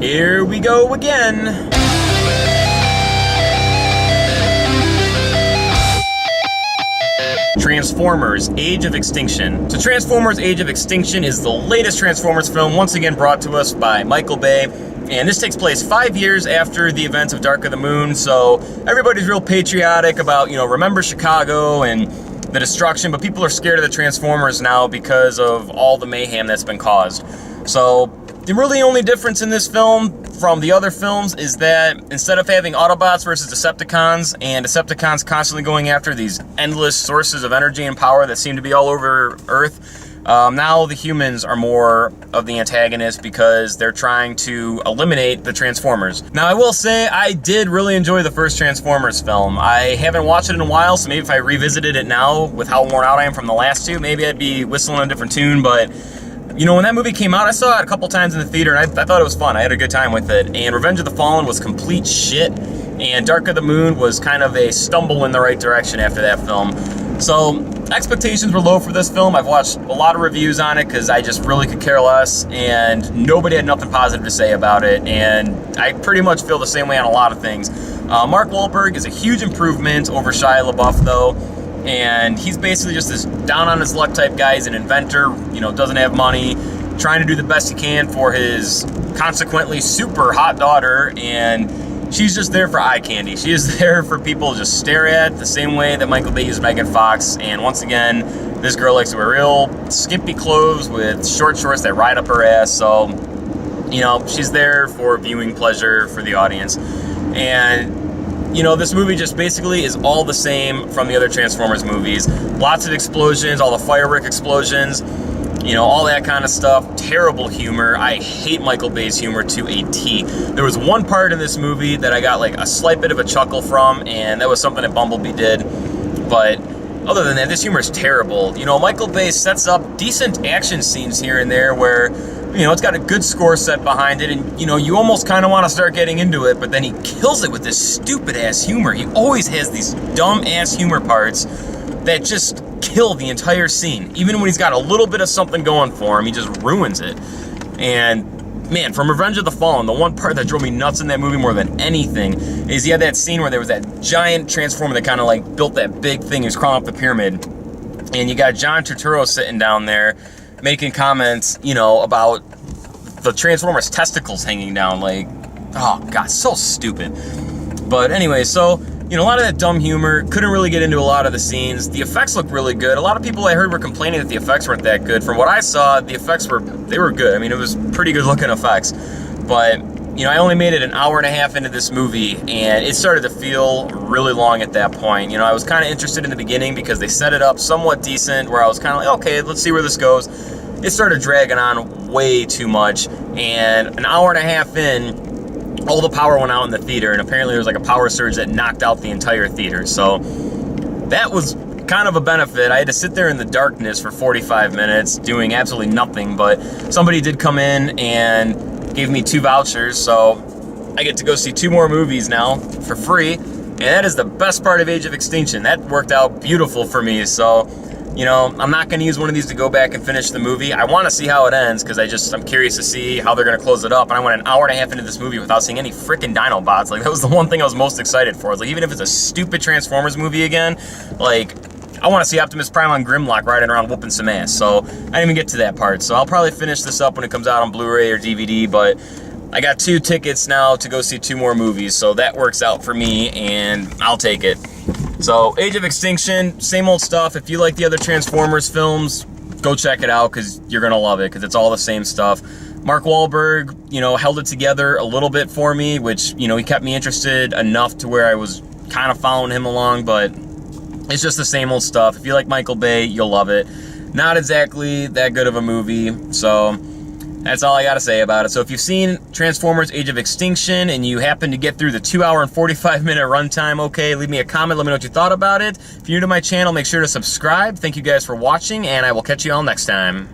Here we go again. Transformers: Age of Extinction. So Transformers: Age of Extinction is the latest Transformers film, once again brought to us by Michael Bay. And this takes place 5 years after the events of Dark of the Moon, so everybody's real patriotic about, remember Chicago and the destruction, but people are scared of the Transformers now because of all the mayhem that's been caused. So the really only difference in this film from the other films is that instead of having Autobots versus Decepticons, and Decepticons constantly going after these endless sources of energy and power that seem to be all over Earth, now the humans are more of the antagonist because they're trying to eliminate the Transformers. Now I will say I did really enjoy the first Transformers film. I haven't watched it in a while, so maybe if I revisited it now with how worn out I am from the last two, maybe I'd be whistling a different tune, but when that movie came out, I saw it a couple times in the theater, and I thought it was fun. I had a good time with it. And Revenge of the Fallen was complete shit, and Dark of the Moon was kind of a stumble in the right direction after that film. So expectations were low for this film. I've watched a lot of reviews on it because I just really could care less, and nobody had nothing positive to say about it. And I pretty much feel the same way on a lot of things. Mark Wahlberg is a huge improvement over Shia LaBeouf, though. And he's basically just this down on his luck type guy. He's an inventor, doesn't have money, trying to do the best he can for his consequently super hot daughter, and she's just there for eye candy. She is there for people to just stare at, the same way that Michael Bay used Megan Fox. And once again, this girl likes to wear real skimpy clothes with short shorts that ride up her ass, so she's there for viewing pleasure for the audience. And this movie just basically is all the same from the other Transformers movies. Lots of explosions, all the firework explosions, all that kind of stuff. Terrible humor. I hate Michael Bay's humor to a T. There was one part in this movie that I got like a slight bit of a chuckle from, and that was something that Bumblebee did. But other than that, this humor is terrible. Michael Bay sets up decent action scenes here and there where it's got a good score set behind it, and you almost kind of want to start getting into it, but then he kills it with this stupid ass humor. He always has these dumb ass humor parts that just kill the entire scene. Even when he's got a little bit of something going for him, he just ruins it. And man, from Revenge of the Fallen, the one part that drove me nuts in that movie more than anything is he had that scene where there was that giant Transformer that kind of like built that big thing. He was crawling up the pyramid, and you got John Turturro sitting down there making comments, about the Transformers' testicles hanging down, like, oh god, so stupid. But anyway, so, a lot of that dumb humor, couldn't really get into a lot of the scenes. The effects look really good. A lot of people I heard were complaining that the effects weren't that good. From what I saw, the effects were good. I mean, it was pretty good looking effects. But, I only made it an hour and a half into this movie, and it started to feel really long at that point. I was kind of interested in the beginning because they set it up somewhat decent, where I was kind of like, okay, let's see where this goes. It started dragging on way too much, and an hour and a half in, all the power went out in the theater, and apparently there was like a power surge that knocked out the entire theater. So that was kind of a benefit. I had to sit there in the darkness for 45 minutes doing absolutely nothing, but somebody did come in and gave me 2 vouchers, so I get to go see 2 more movies now for free, and that is the best part of Age of Extinction. That worked out beautiful for me. So I'm not going to use one of these to go back and finish the movie. I want to see how it ends because I'm curious to see how they're going to close it up. And I went an hour and a half into this movie without seeing any freaking Dinobots. Like, that was the one thing I was most excited for. I was like, even if it's a stupid Transformers movie again, like, I want to see Optimus Prime on Grimlock riding around whooping some ass. So I didn't even get to that part. So I'll probably finish this up when it comes out on Blu-ray or DVD. But I got 2 tickets now to go see 2 more movies. So that works out for me, and I'll take it. So, Age of Extinction, same old stuff. If you like the other Transformers films, go check it out because you're going to love it because it's all the same stuff. Mark Wahlberg, held it together a little bit for me, which, he kept me interested enough to where I was kind of following him along, but it's just the same old stuff. If you like Michael Bay, you'll love it. Not exactly that good of a movie, so that's all I gotta say about it. So if you've seen Transformers: Age of Extinction and you happen to get through the 2 hour and 45 minute runtime, okay, leave me a comment, let me know what you thought about it. If you're new to my channel, make sure to subscribe. Thank you guys for watching, and I will catch you all next time.